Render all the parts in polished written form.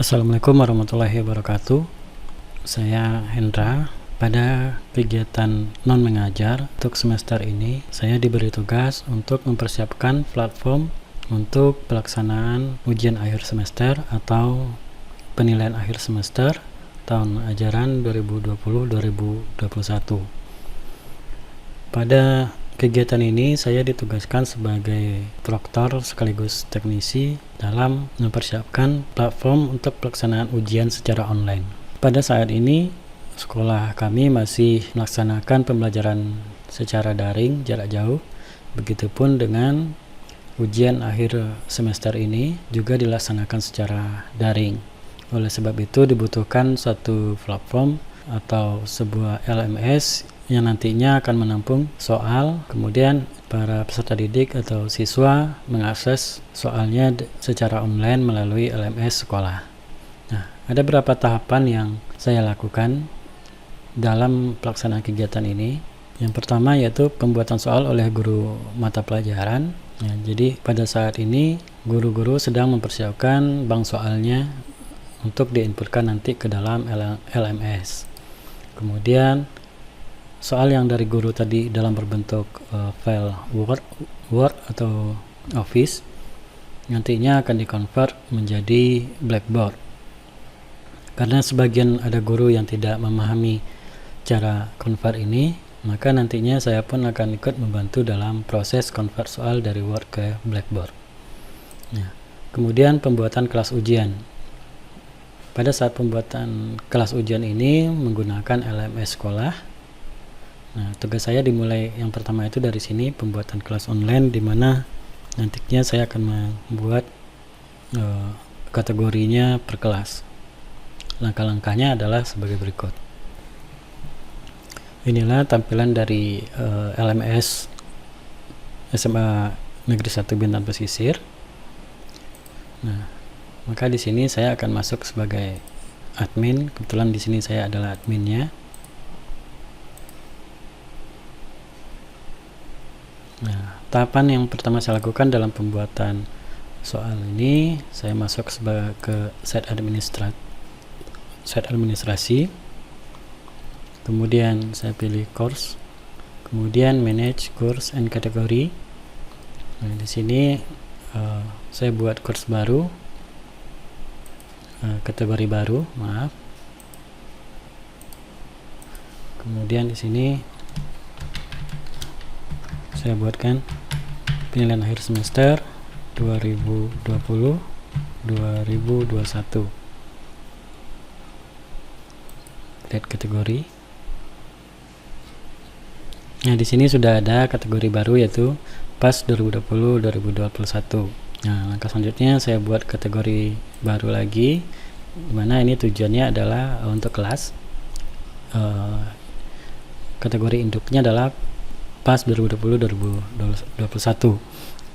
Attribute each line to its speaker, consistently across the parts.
Speaker 1: Assalamualaikum warahmatullahi wabarakatuh. Saya Hendra. Pada kegiatan non mengajar untuk semester ini, saya diberi tugas untuk mempersiapkan platform untuk pelaksanaan ujian akhir semester atau penilaian akhir semester tahun ajaran 2020-2021. Pada kegiatan ini saya ditugaskan sebagai proktor sekaligus teknisi dalam mempersiapkan platform untuk pelaksanaan ujian secara online. Pada saat ini sekolah kami masih melaksanakan pembelajaran secara daring jarak jauh. Begitupun dengan ujian akhir semester ini juga dilaksanakan secara daring. Oleh sebab itu dibutuhkan suatu platform atau sebuah LMS yang nantinya akan menampung soal, kemudian para peserta didik atau siswa mengakses soalnya secara online melalui LMS sekolah. Nah, ada beberapa tahapan yang saya lakukan dalam pelaksanaan kegiatan ini. Yang pertama yaitu pembuatan soal oleh guru mata pelajaran. Nah, jadi pada saat ini guru-guru sedang mempersiapkan bank soalnya untuk diinputkan nanti ke dalam LMS. Kemudian soal yang dari guru tadi dalam berbentuk file Word atau Office nantinya akan dikonvert menjadi Blackboard. Karena sebagian ada guru yang tidak memahami cara convert ini, maka nantinya saya pun akan ikut membantu dalam proses convert soal dari Word ke Blackboard. Nah, kemudian pembuatan kelas ujian. Pada saat pembuatan kelas ujian ini menggunakan LMS sekolah. Nah, tugas saya dimulai yang pertama itu dari sini, pembuatan kelas online, di mana nantinya saya akan membuat kategorinya per kelas. Langkah-langkahnya adalah sebagai berikut. Inilah tampilan dari LMS SMA Negeri 1 Bintan Pesisir. Nah, maka di sini saya akan masuk sebagai admin. Kebetulan di sini saya adalah adminnya. Nah, tahapan yang pertama saya lakukan dalam pembuatan soal ini, saya masuk ke set administrasi. Kemudian saya pilih course, kemudian manage course and category. Nah, di sini saya buat course baru, kategori baru, maaf. Kemudian di sini saya buatkan penilaian akhir semester 2020-2021. Create kategori. Nah, di sini sudah ada kategori baru yaitu PAS 2020-2021. Nah, langkah selanjutnya saya buat kategori baru lagi, dimana ini tujuannya adalah untuk kelas. Kategori induknya adalah PAS 2020-2021.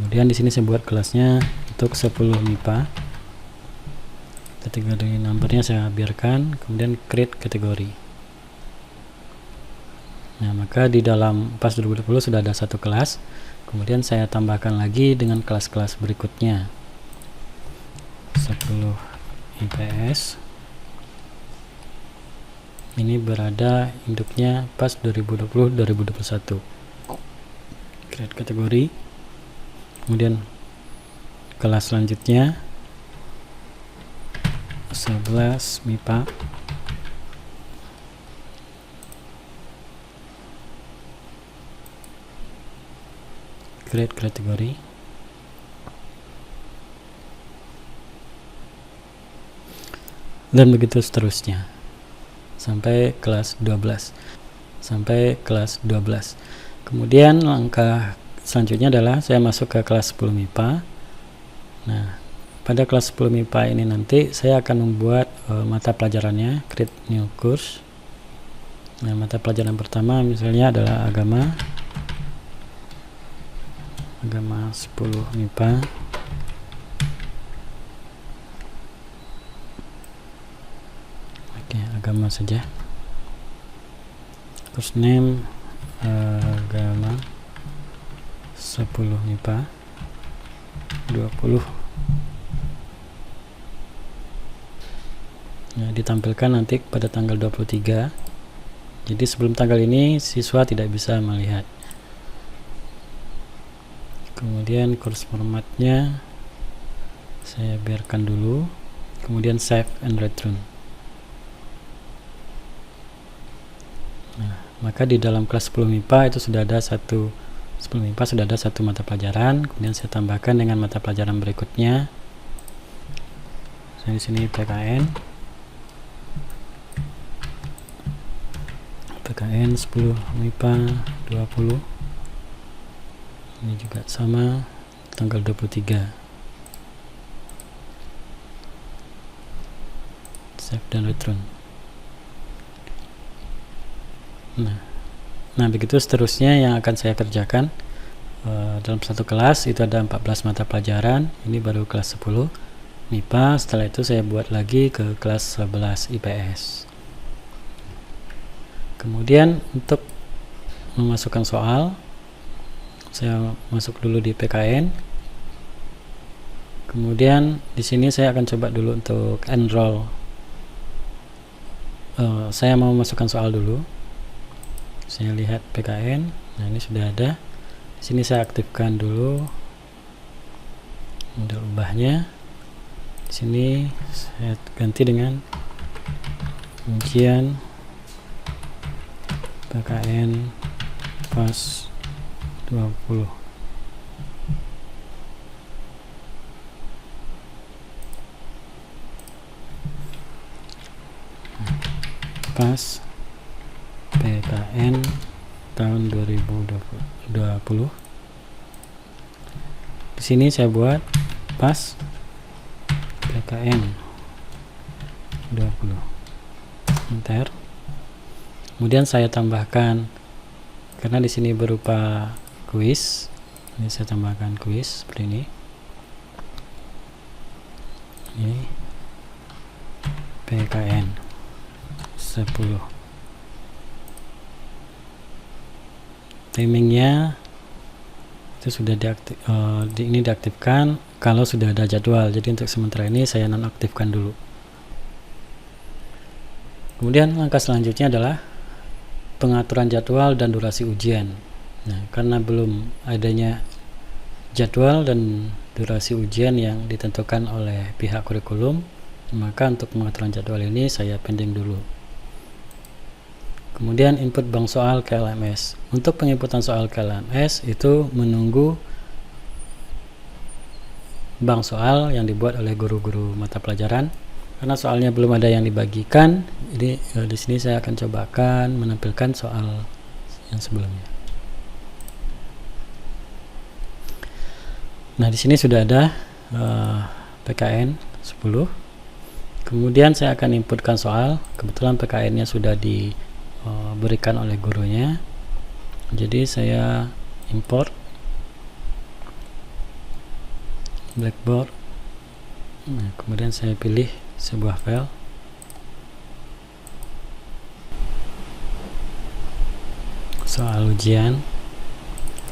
Speaker 1: Kemudian di sini saya buat kelasnya untuk 10 MIPA. Kategori numbernya saya biarkan, kemudian create kategori. Nah, maka di dalam PAS 2020 sudah ada satu kelas. Kemudian saya tambahkan lagi dengan kelas-kelas berikutnya. 10 IPS. Ini berada induknya PAS 2020-2021. Create kategori. Kemudian kelas selanjutnya 11 MIPA. Create kategori. Dan begitu seterusnya sampai kelas 12. Kemudian langkah selanjutnya adalah saya masuk ke kelas 10 MIPA. Nah, pada kelas 10 MIPA ini nanti saya akan membuat mata pelajarannya, create new course. Nah, mata pelajaran pertama misalnya adalah agama 10 MIPA. Oke, agama saja. Course name agama 10 MIPA 20. Nah, ditampilkan nanti pada tanggal 23. Jadi sebelum tanggal ini siswa tidak bisa melihat. Kemudian course formatnya saya biarkan dulu, kemudian save and return. Nah, maka di dalam kelas 10 MIPA itu sudah ada satu mata pelajaran. Kemudian saya tambahkan dengan mata pelajaran berikutnya. Saya di sini PKN 10 MIPA 20. Ini juga sama, tanggal 23. Save dan return. Nah, begitu seterusnya yang akan saya kerjakan. Dalam satu kelas itu ada 14 mata pelajaran. Ini baru kelas 10 MIPA. Setelah itu saya buat lagi ke kelas 11 IPS. Kemudian untuk memasukkan soal, saya masuk dulu di PKN. Kemudian di sini saya akan coba dulu untuk enroll. Saya mau masukkan soal dulu. Saya lihat PKN. Nah, ini sudah ada. Di sini saya aktifkan dulu model ubahnya. Di sini saya ganti dengan ujian PKN PAS 20. PAS PKN tahun 2020. Di sini saya buat PAS PKN 20. Enter. Kemudian saya tambahkan, karena di sini berupa kuis, ini saya tambahkan kuis seperti ini. Ini PKN 10. Timingnya itu sudah ini diaktifkan kalau sudah ada jadwal. Jadi untuk sementara ini saya nonaktifkan dulu. Kemudian langkah selanjutnya adalah pengaturan jadwal dan durasi ujian. Nah, karena belum adanya jadwal dan durasi ujian yang ditentukan oleh pihak kurikulum, maka untuk pengaturan jadwal ini saya pending dulu. Kemudian input bank soal ke LMS. Untuk penginputan soal ke LMS itu menunggu bank soal yang dibuat oleh guru-guru mata pelajaran. Karena soalnya belum ada yang dibagikan, jadi di sini saya akan cobakan menampilkan soal yang sebelumnya. Nah, di sini sudah ada PKN 10. Kemudian saya akan inputkan soal. Kebetulan PKN-nya sudah diberikan oleh gurunya. Jadi saya import Blackboard. Nah, kemudian saya pilih sebuah file. Soal ujian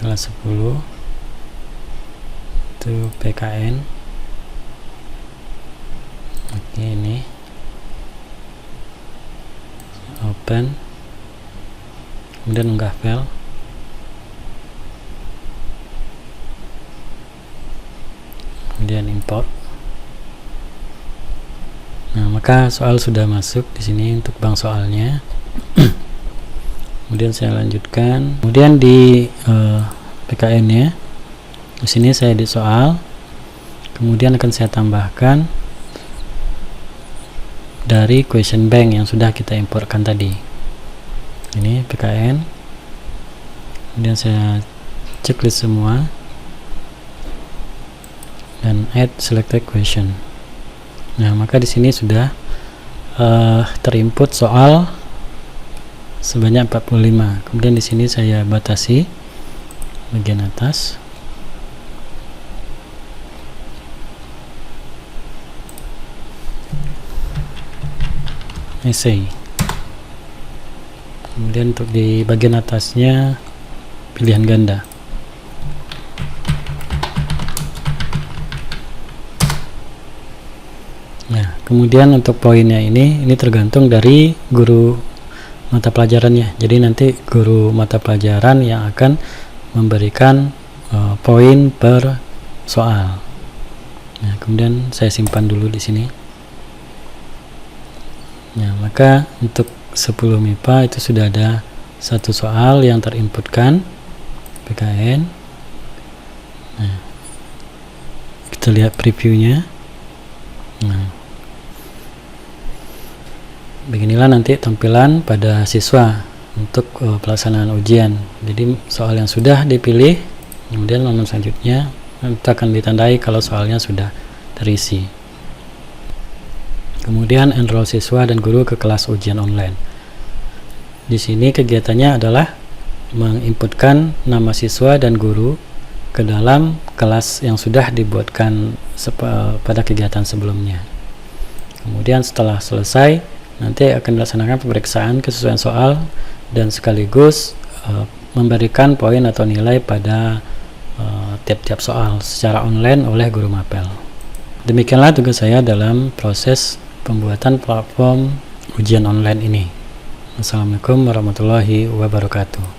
Speaker 1: kelas 10 itu PKN. Oke, ini open, kemudian unggah file. Kemudian import. Nah, maka soal sudah masuk di sini untuk bank soalnya. Kemudian saya lanjutkan. Kemudian di PKN-nya, di sini saya di soal. Kemudian akan saya tambahkan dari question bank yang sudah kita importkan tadi. Ini PKN. Kemudian saya checklist semua dan add selected question. Nah, maka di sini sudah terinput soal sebanyak 45. Kemudian di sini saya batasi bagian atas. Essay. Kemudian untuk di bagian atasnya pilihan ganda. Nah, Kemudian untuk poinnya ini tergantung dari guru mata pelajarannya. Jadi nanti guru mata pelajaran yang akan memberikan poin per soal. Nah, kemudian saya simpan dulu di sini. Nah, maka untuk 10 MIPA itu sudah ada satu soal yang terinputkan PKN. Nah, kita lihat previewnya. Nah, beginilah nanti tampilan pada siswa untuk pelaksanaan ujian. Jadi soal yang sudah dipilih, kemudian nomor selanjutnya itu akan ditandai kalau soalnya sudah terisi. Kemudian enroll siswa dan guru ke kelas ujian online. Di sini kegiatannya adalah menginputkan nama siswa dan guru ke dalam kelas yang sudah dibuatkan pada kegiatan sebelumnya. Kemudian setelah selesai, nanti akan dilaksanakan pemeriksaan kesesuaian soal dan sekaligus memberikan poin atau nilai pada tiap-tiap soal secara online oleh guru mapel. Demikianlah tugas saya dalam proses pembuatan platform ujian online ini. Assalamualaikum warahmatullahi wabarakatuh.